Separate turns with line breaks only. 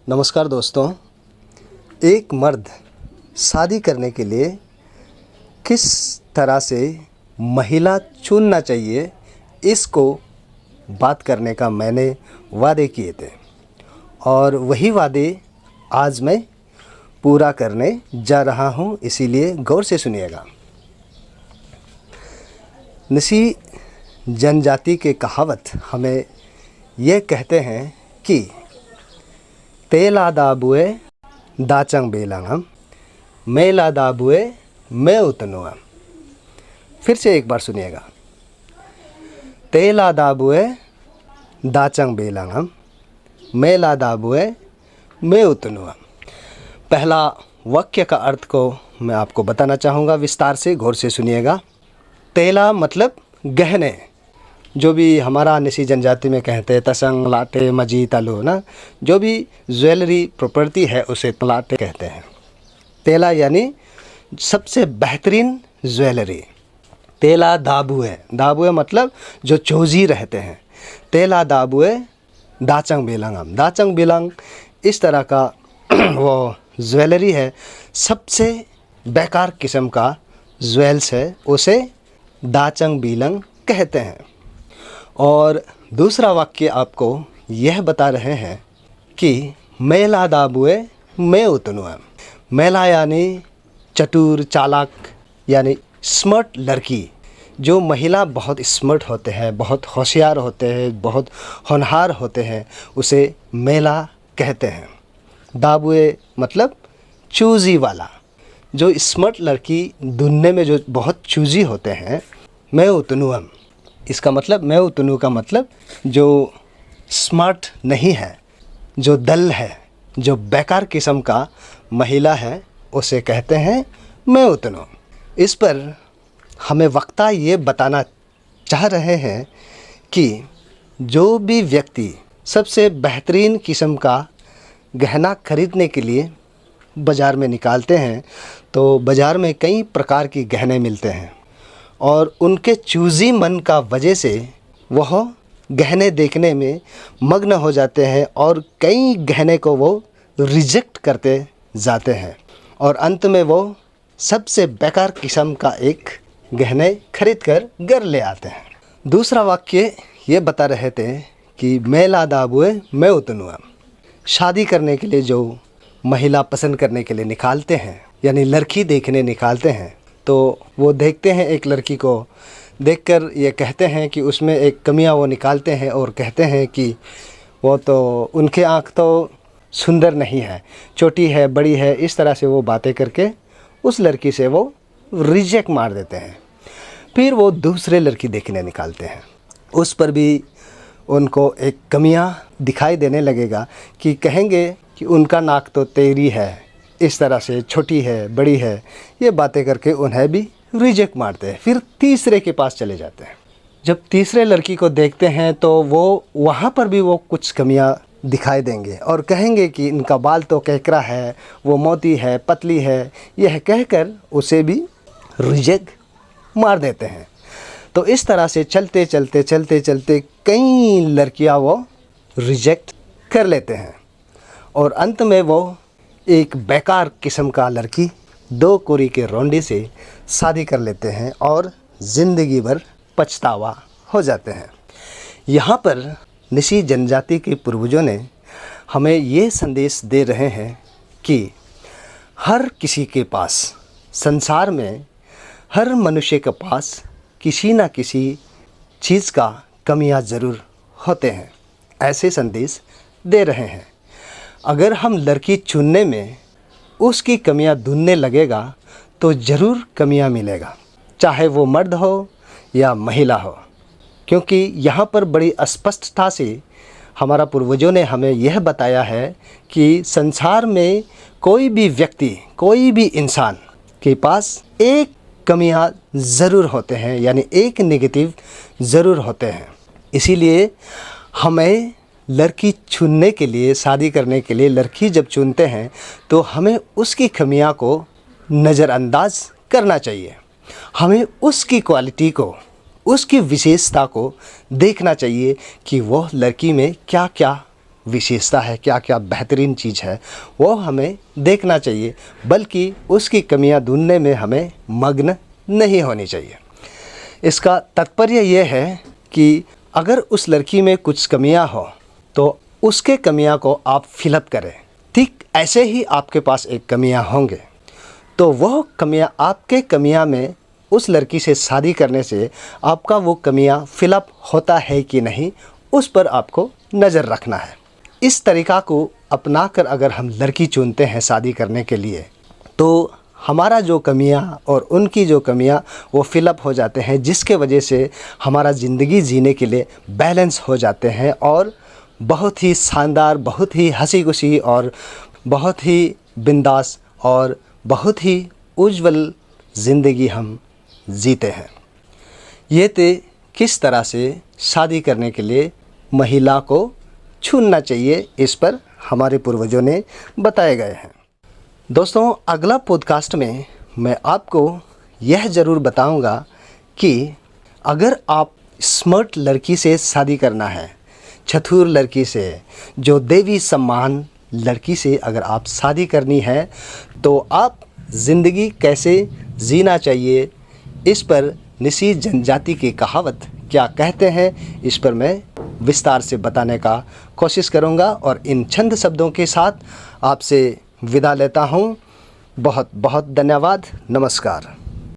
नमस्कार दोस्तों। एक मर्द शादी करने के लिए किस तरह से महिला चुनना चाहिए, इसको बात करने का मैंने वादे किए थे और वही वादे आज मैं पूरा करने जा रहा हूँ, इसीलिए गौर से सुनिएगा। निसी जनजाति के कहावत हमें यह कहते हैं कि तेला दाबुए दाचंग बेलंगम, मेला दाबुए मैं उतनुआ। फिर से एक बार सुनिएगा। तेला दाबुए दाचंग बेलंगम, मेला दाबुए मैं उतनुआ। पहला वाक्य का अर्थ को मैं आपको बताना चाहूँगा, विस्तार से गौर से सुनिएगा। तेला मतलब गहने, जो भी हमारा निसी जनजाति में कहते हैं तसंग लाटे मजी तालू ना, जो भी ज्वेलरी प्रॉपर्टी है उसे तलाटे कहते हैं। तेला यानी सबसे बेहतरीन ज्वेलरी। तेला दाबुए, दाबुए मतलब जो चोजी रहते हैं। तेला दाबुए दाचंग बेलंगम, दाचंग बेलंग इस तरह का वो ज्वेलरी है, सबसे बेकार किस्म का ज्वेल्स है, उसे दाचंग बेलंग कहते हैं। और दूसरा वाक्य आपको यह बता रहे हैं कि मेला दाबुए मैं उतनुआ। मेला यानी चतुर चालाक यानी स्मार्ट लड़की। जो महिला बहुत स्मार्ट होते हैं, बहुत होशियार होते हैं, बहुत होनहार होते हैं, उसे मेला कहते हैं। दाबुए मतलब चूजी वाला। जो स्मार्ट लड़की ढूंढने में जो बहुत चूजी होते हैं, मैं उतनुआ। इसका मतलब मैं उतनू का मतलब जो स्मार्ट नहीं है, जो दल है, जो बेकार किस्म का महिला है, उसे कहते हैं मैं उतनू। इस पर हमें वक्ता ये बताना चाह रहे हैं कि जो भी व्यक्ति सबसे बेहतरीन किस्म का गहना खरीदने के लिए बाज़ार में निकालते हैं, तो बाज़ार में कई प्रकार की गहने मिलते हैं और उनके चूजी मन का वजह से वह गहने देखने में मग्न हो जाते हैं और कई गहने को वो रिजेक्ट करते जाते हैं और अंत में वो सबसे बेकार किस्म का एक गहने खरीद कर घर ले आते हैं। दूसरा वाक्य ये बता रहे थे कि मेला दाबुए मैं उतनुआ। शादी करने के लिए जो महिला पसंद करने के लिए निकालते हैं, यानी लड़की देखने निकालते हैं, तो वो देखते हैं एक लड़की को, देखकर ये कहते हैं कि उसमें एक कमियां वो निकालते हैं और कहते हैं कि वो तो उनके आँख तो सुंदर नहीं है, छोटी है, बड़ी है, इस तरह से वो बातें करके उस लड़की से वो रिजेक्ट मार देते हैं। फिर वो दूसरे लड़की देखने निकालते हैं, उस पर भी उनको एक कमियां दिखाई देने लगेगा कि कहेंगे कि उनका नाक तो तेरी है, इस तरह से छोटी है, बड़ी है, ये बातें करके उन्हें भी रिजेक्ट मारते हैं। फिर तीसरे के पास चले जाते हैं। जब तीसरे लड़की को देखते हैं तो वो वहाँ पर भी वो कुछ कमियां दिखाई देंगे और कहेंगे कि इनका बाल तो केकरा है, वो मोटी है, पतली है, यह कहकर उसे भी रिजेक्ट मार देते हैं। तो इस तरह से चलते चलते चलते चलते कई लड़कियाँ वो रिजेक्ट कर लेते हैं और अंत में वो एक बेकार किस्म का लड़की दो कोरी के रोंडे से शादी कर लेते हैं और ज़िंदगी भर पछतावा हो जाते हैं। यहाँ पर निसी जनजाति के पूर्वजों ने हमें ये संदेश दे रहे हैं कि हर किसी के पास, संसार में हर मनुष्य के पास किसी न किसी चीज़ का कमियां ज़रूर होते हैं, ऐसे संदेश दे रहे हैं। अगर हम लड़की चुनने में उसकी कमियां ढूंढने लगेगा तो ज़रूर कमियां मिलेगा, चाहे वो मर्द हो या महिला हो, क्योंकि यहाँ पर बड़ी स्पष्टता से हमारा पूर्वजों ने हमें यह बताया है कि संसार में कोई भी व्यक्ति, कोई भी इंसान के पास एक कमियां ज़रूर होते हैं, यानी एक नेगेटिव ज़रूर होते हैं। इसीलिए हमें लड़की चुनने के लिए, शादी करने के लिए लड़की जब चुनते हैं तो हमें उसकी कमियां को नज़रअंदाज करना चाहिए। हमें उसकी क्वालिटी को, उसकी विशेषता को देखना चाहिए कि वह लड़की में क्या क्या विशेषता है, क्या क्या बेहतरीन चीज़ है, वो हमें देखना चाहिए, बल्कि उसकी कमियां ढूंढने में हमें मग्न नहीं होनी चाहिए। इसका तात्पर्य ये है कि अगर उस लड़की में कुछ कमियां हो तो उसके कमियां को आप फिलअप करें। ठीक ऐसे ही आपके पास एक कमियां होंगे तो वह कमियां, आपके कमियां में उस लड़की से शादी करने से आपका वो कमियां फिलअप होता है कि नहीं, उस पर आपको नज़र रखना है। इस तरीक़ा को अपनाकर अगर हम लड़की चुनते हैं शादी करने के लिए तो हमारा जो कमियां और उनकी जो कमियां वो फिलअप हो जाते हैं, जिसके वजह से हमारा ज़िंदगी जीने के लिए बैलेंस हो जाते हैं और बहुत ही शानदार, बहुत ही हंसी खुशी और बहुत ही बिंदास और बहुत ही उज्जवल ज़िंदगी हम जीते हैं। ये थे किस तरह से शादी करने के लिए महिला को चुनना चाहिए, इस पर हमारे पूर्वजों ने बताए गए हैं। दोस्तों, अगला पॉडकास्ट में मैं आपको यह ज़रूर बताऊंगा कि अगर आप स्मार्ट लड़की से शादी करना है, चतुर लड़की से, जो देवी सम्मान लड़की से अगर आप शादी करनी है तो आप ज़िंदगी कैसे जीना चाहिए, इस पर निसी जनजाति की कहावत क्या कहते हैं, इस पर मैं विस्तार से बताने का कोशिश करूंगा और इन चंद शब्दों के साथ आपसे विदा लेता हूं। बहुत बहुत धन्यवाद। नमस्कार।